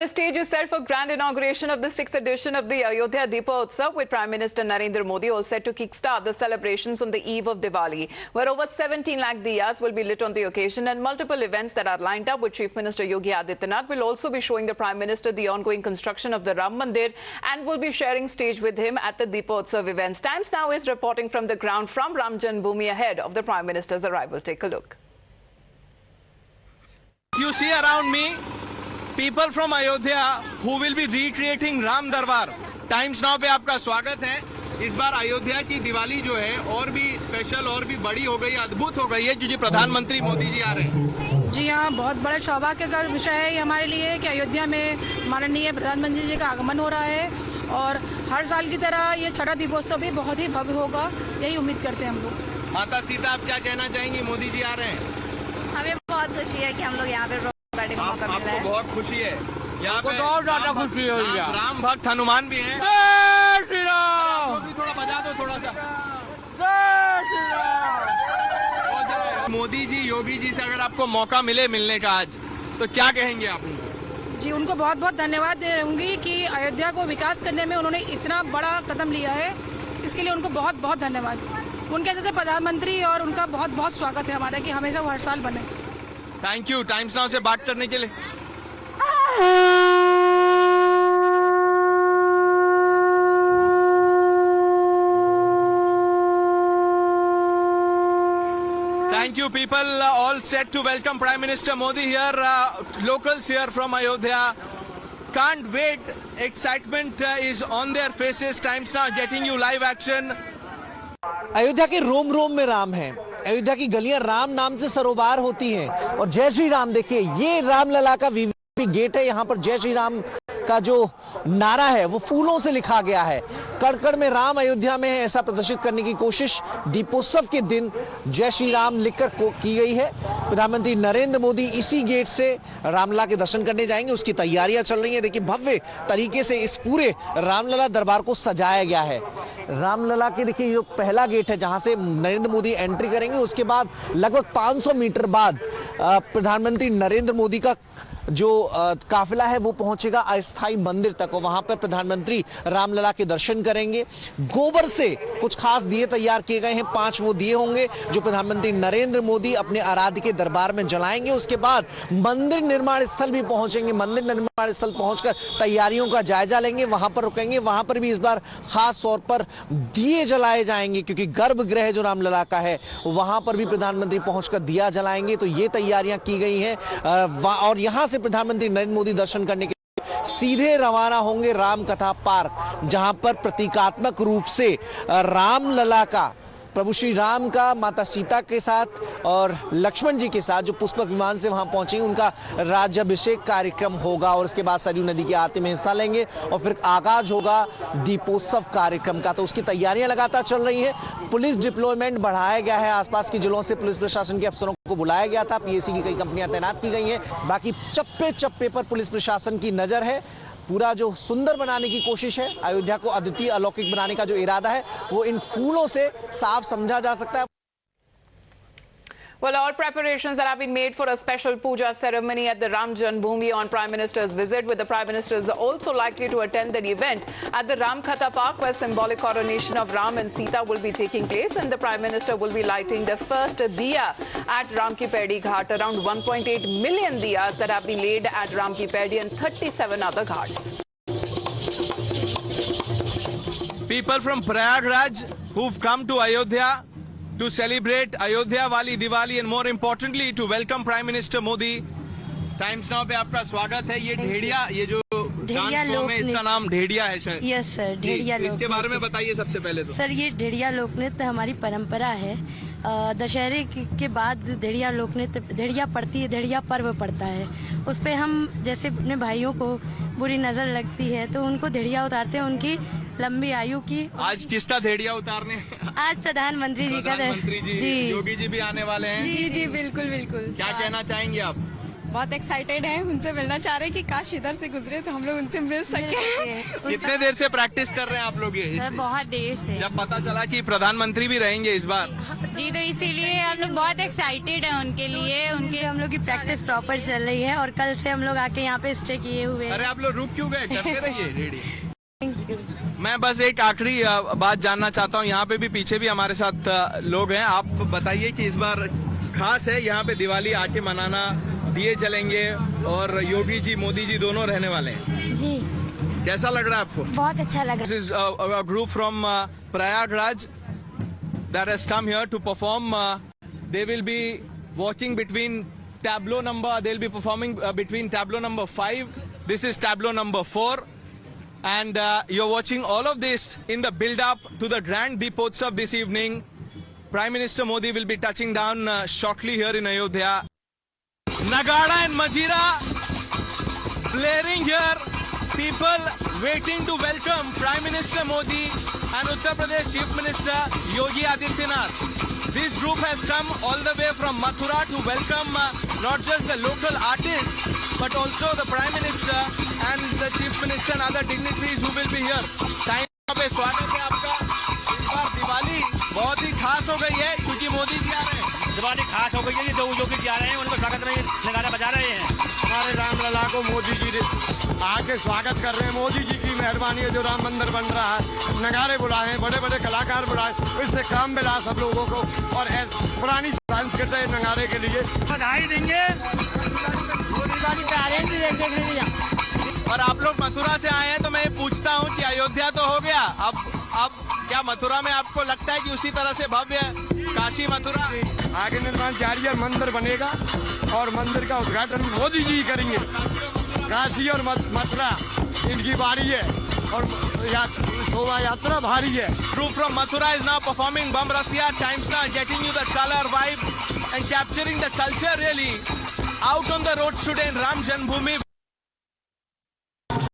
The stage is set for grand inauguration of the 6th edition of the Ayodhya Deepotsav, with Prime Minister Narendra Modi all set to kickstart the celebrations on the eve of Diwali, where over 17 lakh diyas will be lit on the occasion, and multiple events that are lined up with Chief Minister Yogi Adityanath will also be showing the Prime Minister the ongoing construction of the Ram Mandir and will be sharing stage with him at the Deepotsav events. Times Now is reporting from the ground from Ram Janmabhoomi ahead of the Prime Minister's arrival. Take a look. You see around me people from Ayodhya who will be recreating Ram Darbar. Times now पे आपका स्वागत है। इस बार अयोध्या की दिवाली जो है और भी स्पेशल और भी बड़ी हो गई, अद्भुत हो गई है, क्योंकि प्रधानमंत्री मोदी जी आ रहे हैं। जी हाँ, बहुत बड़ा सौभाग्य का विषय है हमारे लिए कि अयोध्या में माननीय प्रधानमंत्री जी का आगमन हो रहा है और हर साल की तरह ये छठा दीपोत्सव भी बहुत ही भव्य होगा, यही उम्मीद करते हैं हम लोग। माता सीता, आप क्या कहना चाहेंगी? मोदी जी आ रहे हैं, हमें बहुत खुशी है कि हम लोग यहाँ पे बैठने का मौका मिला है। आपको बहुत खुशी है? यहाँ पे बहुत ज्यादा खुशी हो रही है। राम भक्त हनुमान भी हैं। जय श्री राम। थोड़ा बजा दो, थोड़ा सा। जय श्री राम। मोदी जी, योगी जी से अगर आपको मौका मिले मिलने का आज, तो क्या कहेंगे आप उनको? जी, उनको बहुत बहुत धन्यवाद दूंगी कि अयोध्या को विकास करने में उन्होंने इतना बड़ा कदम लिया है, इसके लिए उनको बहुत बहुत धन्यवाद। उनके जैसे प्रधानमंत्री और उनका बहुत बहुत स्वागत है हमारा कि हमेशा वो हर साल बने। थैंक यू टाइम्स नाउ से बात करने के लिए। Thank you, people. All set to welcome Prime Minister Modi here. Locals here from Ayodhya can't wait. Excitement is on their faces. Times Now getting you live action. Ayodhya के रोम रोम में राम है। अयोध्या की गलियां राम नाम से सरोबार होती हैं। और जय श्री राम, देखिए ये रामलला का वीवीआईपी गेट है। यहाँ पर जय श्री राम का जो नारा है वो फूलों से लिखा गया है। कड़ में राम अयोध्या में है, ऐसा प्रदर्शित करने की कोशिश दीपोत्सव के दिन जय श्री राम लिखकर की गई है। प्रधानमंत्री नरेंद्र मोदी इसी गेट से रामलला के दर्शन करने जाएंगे, उसकी तैयारियां चल रही हैं। देखिए भव्य तरीके से इस पूरे रामलला दरबार को सजाया गया है। रामलला के देखिए जो पहला गेट है जहां से नरेंद्र मोदी एंट्री करेंगे, उसके बाद लगभग 500 मीटर बाद प्रधानमंत्री नरेंद्र मोदी का जो काफिला है वो पहुंचेगा अस्थाई मंदिर तक और वहां पर प्रधानमंत्री रामलला के दर्शन करेंगे। गोबर से कुछ खास दिए तैयार किए गए हैं, 5 वो दिए होंगे जो प्रधानमंत्री नरेंद्र मोदी अपने आराध्य के दरबार में जलाएंगे। उसके बाद मंदिर निर्माण स्थल भी पहुंचेंगे। मंदिर निर्माण स्थल पहुंचकर तैयारियों का जायजा लेंगे, वहां पर रुकेंगे। वहां पर भी इस बार खास तौर पर दिए जलाए जाएंगे, क्योंकि गर्भगृह जो रामलला का है वहां पर भी प्रधानमंत्री पहुंचकर दिया जलाएंगे। तो ये तैयारियां की गई हैं और यहां से प्रधानमंत्री नरेंद्र मोदी दर्शन करने के सीधे रवाना होंगे राम कथा पार्क, जहां पर प्रतीकात्मक रूप से रामलला का, प्रभु श्री राम का माता सीता के साथ और लक्ष्मण जी के साथ जो पुष्पक विमान से वहां पहुंचेंगे, उनका राज्याभिषेक कार्यक्रम होगा और उसके बाद सरयू नदी की आरती में हिस्सा लेंगे और फिर आगाज होगा दीपोत्सव कार्यक्रम का। तो उसकी तैयारियां लगातार चल रही हैं। पुलिस डिप्लॉयमेंट बढ़ाया गया है। आसपास के जिलों से पुलिस प्रशासन के अफसरों को बुलाया गया था। पीएसी की कई कंपनियां तैनात की गई हैं। बाकी चप्पे चप्पे पर पुलिस प्रशासन की नजर है। पूरा जो सुंदर बनाने की कोशिश है, अयोध्या को अद्वितीय अलौकिक बनाने का जो इरादा है वो इन फूलों से साफ समझा जा सकता है। Well, all preparations that have been made for a special puja ceremony at the Ram Janmabhoomi on Prime Minister's visit, with the Prime Minister is also likely to attend the event at the Ram Katha Park, where symbolic coronation of Ram and Sita will be taking place, and the Prime Minister will be lighting the first diya at Ram Ki Paidi Ghat. Around 1.8 million diyas that have been laid at Ram Ki Paidi and 37 other ghats. People from Prayagraj who've come to Ayodhya to celebrate Ayodhya Wali Diwali and more importantly to welcome Prime Minister Modi. Times now पे आपका स्वागत है। ये ढेड़िया, ये जो dance form है इसका नाम ढेड़िया है शायद। यस सर, ढेड़िया लोक। इसके बारे में बताइए सबसे पहले तो। सर, ये ढेड़िया लोक नृत्य हमारी परंपरा है। दशहरे के बाद ढेड़िया लोक नृत्य, ढेड़िया पड़ती है, ढेड़िया पर्व पड़ता है। उस पे हम जैसे अपने भाइयों को बुरी नजर लगती है तो उनको ढेड़िया उतारते हैं, उनकी लंबी आयु की। आज किसका ढेड़िया उतारने? आज प्रधानमंत्री जी का। प्रधानमंत्री जी, योगी जी भी आने वाले हैं। जी जी, बिल्कुल बिल्कुल। क्या कहना चाहेंगे आप? बहुत एक्साइटेड हैं, उनसे मिलना चाह रहे हैं कि काश इधर से गुजरे तो हम लोग उनसे मिल सके। कितने देर से प्रैक्टिस कर रहे हैं आप लोग ये? सर बहुत देर से। जब पता चला कि प्रधानमंत्री भी रहेंगे इस बार, जी, तो इसीलिए हम लोग बहुत एक्साइटेड हैं उनके लिए। उनके हम लोग की प्रैक्टिस प्रॉपर चल रही है और कल से हम लोग आके यहाँ पे स्टे किए हुए हैं। अरे आप लोग रुक क्यों गए? करते रहिए रेडी। मैं बस एक आखिरी बात जानना चाहता हूँ, यहाँ पे भी पीछे भी हमारे साथ लोग हैं। आप बताइए कि इस बार खास है यहाँ पे दिवाली आके मनाना, दिए जलेंगे और योगी जी मोदी जी दोनों रहने वाले हैं। जी, कैसा लग रहा है आपको? बहुत अच्छा लग This is a group from Prayagraj that has come here to perform. They will be walking between tableau number. They'll be performing between tableau number 5. This is tableau number 4. And you're watching all of this in the build-up to the grand Deepotsav this evening. Prime Minister Modi will be touching down shortly here in Ayodhya. Nagada and Majira blaring here. People waiting to welcome Prime Minister Modi and Uttar Pradesh Chief Minister Yogi Adityanath. This group has come all the way from Mathura to welcome not just the local artists but also the Prime Minister and the Chief Minister and other dignitaries who will be here. Time पे स्वागत है आपका। इस बार दिवाली बहुत ही खास हो गई है क्योंकि मोदी जी आ रहे हैं। दिवाली खास हो गई है, जो योगी जी आ रहे हैं उनको स्वागत में नगाड़ा बजा रहे हैं। हमारे रामलला को मोदी जी आके स्वागत कर रहे हैं। मोदी जी की मेहरबानी है जो राम मंदिर बन रहा है। नगाड़े बुलाए हैं, बड़े बड़े कलाकार बुलाए, इससे काम मिला सब लोगों को और पुरानी सांस्कृतिक नगाड़े के लिए बधाई देंगे। दिवाली पे आ रहे हैं। और आप लोग मथुरा से आए हैं तो मैं पूछता हूँ कि अयोध्या तो हो गया, अब क्या मथुरा में आपको लगता है कि उसी तरह से भव्य काशी मथुरा आगे निर्माण जारी है, मंदिर बनेगा और मंदिर का उद्घाटन मोदी जी करेंगे। काशी और मथुरा इनकी बारी है और शोभा यात्रा भारी है। Group from Mathura is now performing Bam Rasiya, Times Now getting you the color vibe and capturing the culture really out on the roads today in Ram Janmabhoomi.